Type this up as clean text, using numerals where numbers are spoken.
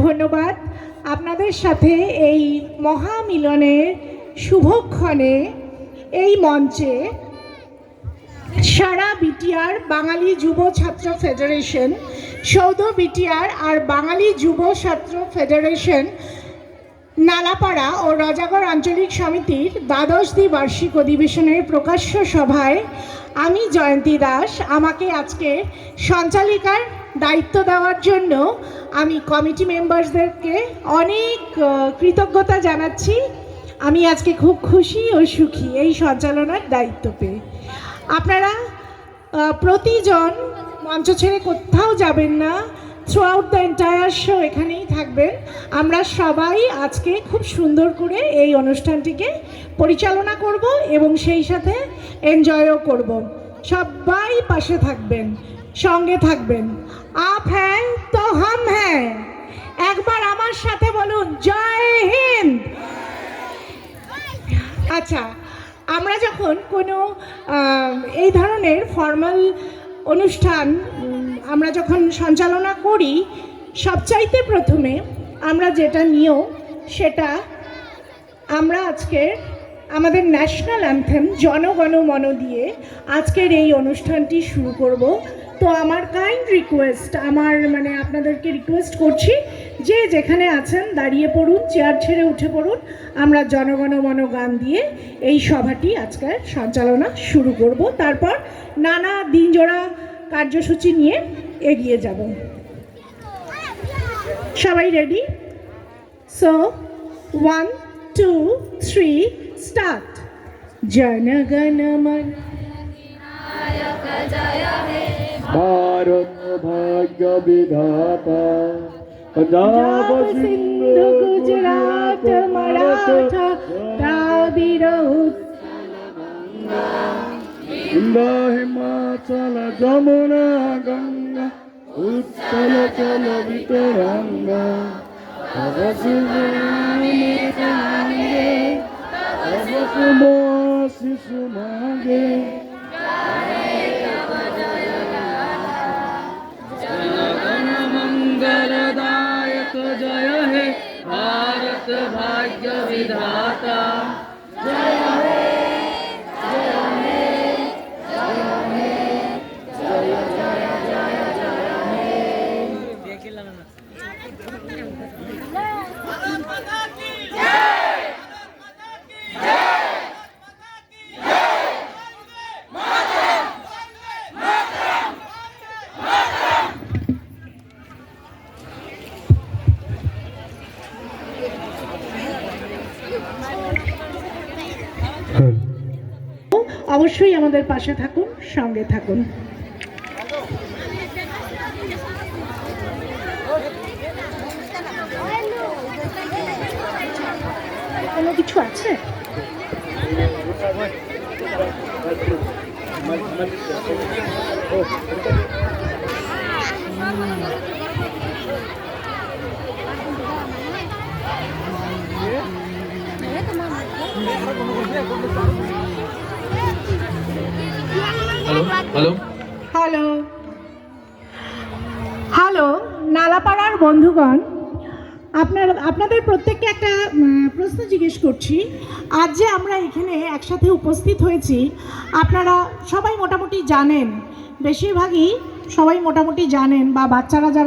ধন্যবাদ। আপনাদের সাথে এই মহামিলনের শুভক্ষণে এই মঞ্চে সারা বিটিআর বাঙালি যুব ছাত্র ফেডারেশন, সৌধ বিটিআর আর বাঙালি যুব ছাত্র ফেডারেশন নালাপাড়া ও রাজাগড় আঞ্চলিক সমিতির দ্বাদশ দ্বিবার্ষিক অধিবেশনের প্রকাশ্য সভায় আমি জয়ন্তী দাস, আমাকে আজকে সঞ্চালিকার দায়িত্ব দেওয়ার জন্য আমি কমিটি মেম্বারসদেরকে অনেক কৃতজ্ঞতা জানাচ্ছি। আমি আজকে খুব খুশি ও সুখী এই সঞ্চালনার দায়িত্ব পেয়ে। আপনারা প্রতিজন মঞ্চ ছেড়ে কোথাও যাবেন না, through out the entire show এখানেই থাকবেন। আমরা সবাই আজকে খুব সুন্দর করে এই অনুষ্ঠানটিকে পরিচালনা করব এবং সেই সাথে এনজয়ও করব। সবাই পাশে থাকবেন, সঙ্গে থাকবেন। আপ হ্যাঁ তো হাম হ্যাঁ, একবার আমার সাথে বলুন জয় হিন্দ। আচ্ছা, আমরা যখন কোনো এই ধরনের ফর্মাল অনুষ্ঠান আমরা যখন সঞ্চালনা করি, সবচাইতে প্রথমে আমরা যেটা নিও সেটা আমরা আজকে আমাদের ন্যাশনাল অ্যান্থেম জনগণ মন দিয়ে আজকের এই অনুষ্ঠানটি শুরু করব। তো আমার কাইন্ড রিকোয়েস্ট, আপনাদেরকে রিকোয়েস্ট করছি যে যেখানে আছেন দাঁড়িয়ে পড়ুন, চেয়ার ছেড়ে উঠে পড়ুন। আমরা জনগণ মন গান দিয়ে এই সভাটি আজকের সঞ্চালনা শুরু করব। তারপর নানা দিনজোড়া কার্যসূচি নিয়ে এগিয়ে যাব। সবাই রেডি? So 1 2 3 start. জনগণ মন भारत भाग्य विधाता, पंजाब सिंधु गुजरात मराठा द्राविड़ गंगा हिमाचल जमुना गंगा उत्कल चल वितरंगा, तव शिशु मांगे मंगलदायक जय हे भारत भाग्य विधाता, जय हे जय हे जय हे जय जय जय जय हे। অবশ্যই আমাদের পাশে থাকুন, সঙ্গে থাকুন। কোনো কিছু আছে? হ্যালো হ্যালো হ্যালো নালাপাড়ার বন্ধুগণ, আপনাদের প্রত্যেককে একটা প্রশ্ন জিজ্ঞেস করছি। আজ যে আমরা এখানে একসাথে উপস্থিত হয়েছি, আপনারা সবাই মোটামুটি জানেন, বেশিরভাগই সবাই মোটামুটি জানেন, বা বাচ্চারা যারা